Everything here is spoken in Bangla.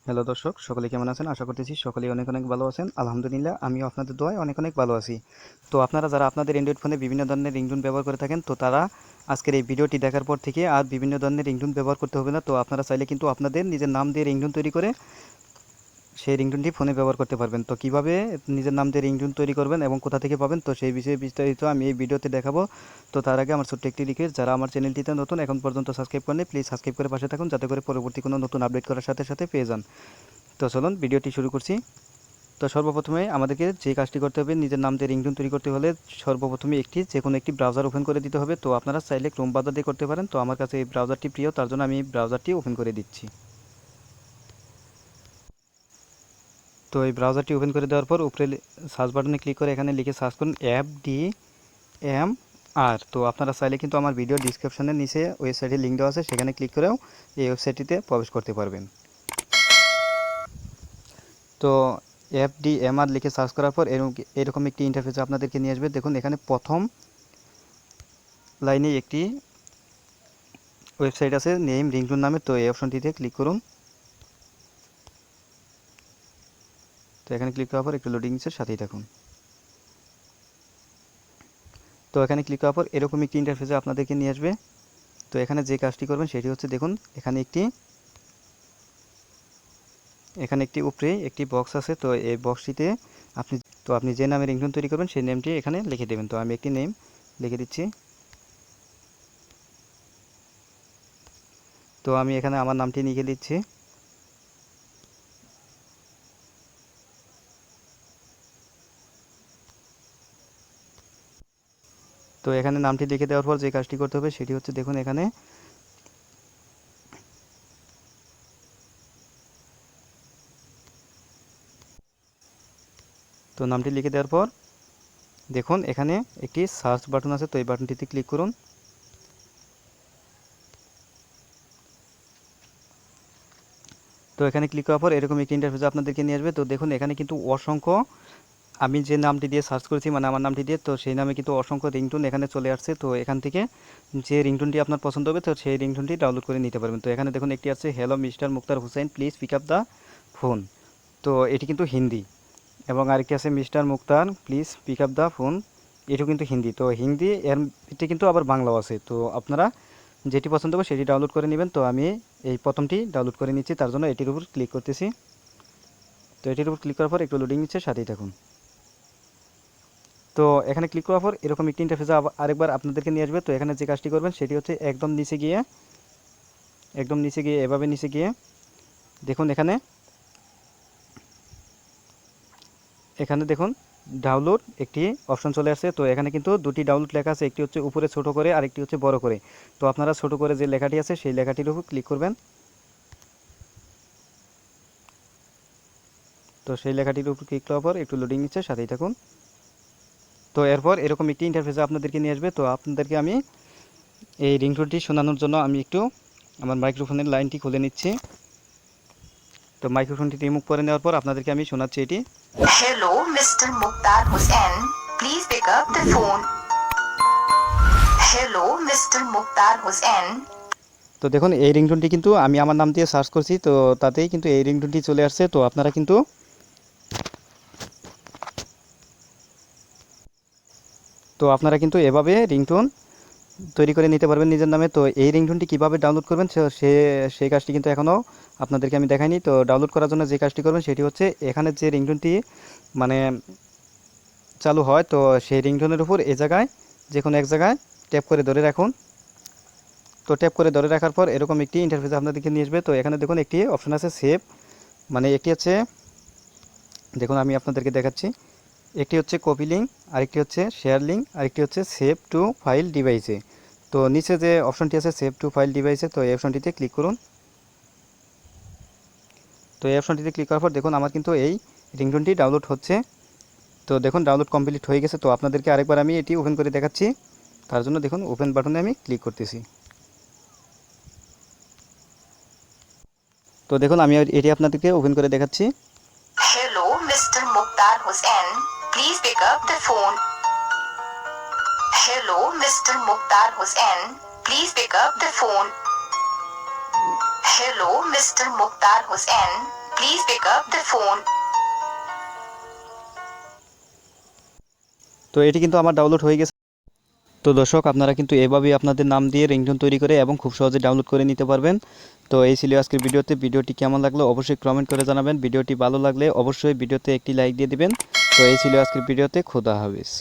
হ্যালো দর্শক, সকলে কেমন আছেন? আশা করতেছি সকলেই অনেক অনেক ভালো আছেন। আলহামদুলিল্লাহ, আমিও আপনাদের দোয়ায় অনেক অনেক ভালো আছি। তো আপনারা যারা আপনাদের অ্যান্ড্রয়েড ফোনে বিভিন্ন ধরনের রিংটোন ব্যবহার করে থাকেন, তো তারা আজকের এই ভিডিওটি দেখার পর থেকে আর বিভিন্ন ধরনের রিংটোন ব্যবহার করতে হবে না। তো আপনারা চাইলে কিন্তু আপনাদের নিজের নাম দিয়ে রিংটোন তৈরি করে সেই রিংটোনটি ফোনে ব্যবহার করতে পারবেন। তো কিভাবে নিজের নাম দিয়ে রিংটোন তৈরি করবেন এবং কোথা থেকে পাবেন, তো সেই বিষয়ে বিস্তারিত আমি এই ভিডিওতে দেখাবো। তো তার আগে আমার ছোট্ট একটি রিকোয়েস্ট, যারা আমার চ্যানেলটিতে নতুন, এখন পর্যন্ত সাবস্ক্রাইব করেনি, প্লিজ সাবস্ক্রাইব করে পাশে থাকুন, যাতে করে পরবর্তী কোনো নতুন আপডেট করার সাথে সাথে পেয়ে যান। তো চলুন ভিডিওটি শুরু করছি। তো সর্বপ্রথমে আমাদেরকে যে কাজটি করতে হবে, নিজের নাম দিয়ে রিংটোন তৈরি করতে হলে সর্বপ্রথমে যে কোনো একটি ব্রাউজার ওপেন করে দিতে হবে। তো আপনারা চাইলে ক্রোম ব্রাউজার দিয়ে করতে পারেন। তো আমার কাছে এই ব্রাউজারটি প্রিয়, তার জন্য আমি এই ব্রাউজারটি ওপেন করে দিচ্ছি। তো এই ব্রাউজারটি ওপেন করে দেওয়ার পর উপরে সার্চ বাটনে ক্লিক করে এখানে লিখে সার্চ করুন FDMR। তো আপনারা চাইলে কিন্তু আমার ভিডিও ডিসক্রিপশনের নিচে ওয়েবসাইটের লিঙ্ক দেওয়া আছে, সেখানে ক্লিক করেও এই ওয়েবসাইটটিতে প্রবেশ করতে পারবেন। তো FDMR লিখে সার্চ করার পর এরকম একটি ইন্টারফেসে আপনাদেরকে নিয়ে আসবে। দেখুন এখানে প্রথম লাইনে একটি ওয়েবসাইট আছে নেম রিংটোন নামে। তো এই অপশনটিতে ক্লিক করুন। তো এখানে ক্লিক করার পর একটু লোডিং নিচ্ছে, সাথেই থাকুন। তো এখানে ক্লিক করার পর এরকম একটি ইন্টারফেসে আপনাদেরকে নিয়ে আসবে। তো এখানে যে কাজটি করবেন সেটি হচ্ছে, দেখুন এখানে একটি উপরে একটি বক্স আছে। তো এই বক্সটিতে আপনি যে নামে রিংটোন তৈরি করবেন সেই নেমটি এখানে লিখে দেবেন। তো আমি একটি নেম লিখে দিচ্ছি। তো আমি এখানে আমার নামটি লিখে দিচ্ছি। তো এখানে নামটি লিখে দেওয়ার পর যে কাজটি করতে হবে সেটি হচ্ছে, দেখুন এখানে তো নামটি লিখে দেওয়ার পর দেখুন এখানে একটি সার্চ বাটন আছে। তো এই বাটনটিতে ক্লিক করুন। তো এখানে ক্লিক করার পর এরকম একটি ইন্টারফেস আপনাদেরকে নিয়ে আসবে। তো দেখুন এখানে কিন্তু অসংখ্য, আমি যে নামটি দিয়ে সার্চ করেছি, মানে আমার নামটি দিয়ে, তো সেই নামে কিন্তু অসংখ্য রিংটোন এখানে চলে আসছে। তো এখান থেকে যে রিংটোনটি আপনার পছন্দ হবে, তো সেই রিংটোনটি ডাউনলোড করে নিতে পারবেন। তো এখানে দেখুন একটি আছে, hello mister Muktar Hossain, please pick up the phone. তো এটি কিন্তু হিন্দি। এবং আরেকটি আছে, mister Muktar please pick up the phone, এটিও কিন্তু হিন্দি। তো হিন্দি এর এটি কিন্তু আবার বাংলাও আছে। তো আপনারা যেটি পছন্দ হবে সেটি ডাউনলোড করে নেবেন। তো আমি এই প্রথমটি ডাউনলোড করে নিচ্ছি, তার জন্য এটির উপর ক্লিক করতেছি। তো এটির উপর ক্লিক করার পর একটু লোডিং নিচ্ছে, সাথেই থাকুন। তো এখানে ক্লিক করার পর এরকম একটি ইন্টারফেসে আরেকবার আপনাদেরকে নিয়ে আসবে। তো এখানে যে কাজটি করবেন সেটি হচ্ছে, একদম নিচে গিয়ে এভাবে নিচে গিয়ে দেখুন এখানে দেখুন ডাউনলোড একটি অপশন চলে আসছে। তো এখানে কিন্তু দুটি ডাউনলোড লেখা আছে, একটি হচ্ছে উপরে ছোট করে, আরেকটি হচ্ছে বড় করে। তো আপনারা ছোট করে যে লেখাটি আছে সেই লেখাটির উপর ক্লিক করবেন। তো সেই লেখাটির উপর ক্লিক করার পর একটু লোডিং নিচ্ছে, সাথেই থাকুন। তো এরপর এরকম একটি ইন্টারফেসে আপনাদেরকে নিয়ে আসবে। তো আপনাদেরকে আমি এই রিংটোনটি শোনানোর জন্য আমি একটু আমার মাইক্রোফোনের লাইনটি খুলে নিচ্ছি। তো মাইক্রোফোনটি রিমুভ করে নেওয়ার পর আপনাদেরকে আমি শোনাচ্ছি এটি। Hello, Mr. Mukhtar Hussain. Please pick up the phone. Hello, Mr. Mukhtar Hussain. তো দেখুন এই রিংটোনটি কিন্তু আমি আমার নাম দিয়ে সার্চ করছি, তো তাতেই কিন্তু এই রিংটোনটি চলে আসছে। তো আপনারা কিন্তু এভাবে রিংটোন তৈরি করে নিতে পারবেন নিজের নামে। তো এই রিংটোনটি কীভাবে ডাউনলোড করবেন সেই কাজটি কিন্তু এখনও আপনাদেরকে আমি দেখাইনি। তো ডাউনলোড করার জন্য যে কাজটি করবেন সেটি হচ্ছে, এখানে যে রিংটোনটি মানে চালু হয়, তো সেই রিংটোনের উপর যে কোনো এক জায়গায় ট্যাপ করে ধরে রাখুন। তো ট্যাপ করে ধরে রাখার পর এরকম একটি ইন্টারফেস আপনাদেরকে নিয়ে আসবে। তো এখানে দেখুন একটি অপশন আছে সেভ, মানে একটি হচ্ছে, দেখুন আমি আপনাদেরকে দেখাচ্ছি, একটি হচ্ছে কপি লিঙ্ক, আরেকটি হচ্ছে শেয়ার লিঙ্ক, আরেকটি হচ্ছে সেভ টু ফাইল ডিভাইসে। তো নিচে যে অপশনটি আছে সেভ টু ফাইল ডিভাইসে, তো এই অপশনটিতে ক্লিক করুন। তো এই অপশনটিতে ক্লিক করার পর দেখুন আমার কিন্তু এই রিংটোনটি ডাউনলোড হচ্ছে। তো দেখুন ডাউনলোড কমপ্লিট হয়ে গেছে। তো আপনাদেরকে আরেকবার আমি এটি ওপেন করে দেখাচ্ছি, তার জন্য দেখুন ওপেন বাটনে আমি ক্লিক করতেছি। তো দেখুন আমি এটি আপনাদেরকে ওপেন করে দেখাচ্ছি। Hello, Mr. Mukhtar Hussain. Please pick up the phone. Hello, Mr. Mukhtar Hussain. Please pick up the phone. Hello, Mr. Mukhtar Hussain. Please pick up the phone. তো এটি কিন্তু আমার ডাউনলোড হয়ে গেছে। তো দর্শক, আপনারা কিন্তু এভাবেই আপনাদের নাম দিয়ে রিংটোন তৈরি করে এবং খুব সহজে ডাউনলোড করে নিতে পারবেন। তো এই ছিল আজকের ভিডিওতে। ভিডিওটি কেমন লাগলো অবশ্যই কমেন্ট করে জানাবেন। ভিডিওটি ভালো লাগলে অবশ্যই ভিডিওতে একটি লাইক দিয়ে দিবেন। তো এই ছিল আজকের ভিডিওতে। খোদা হাফেজ।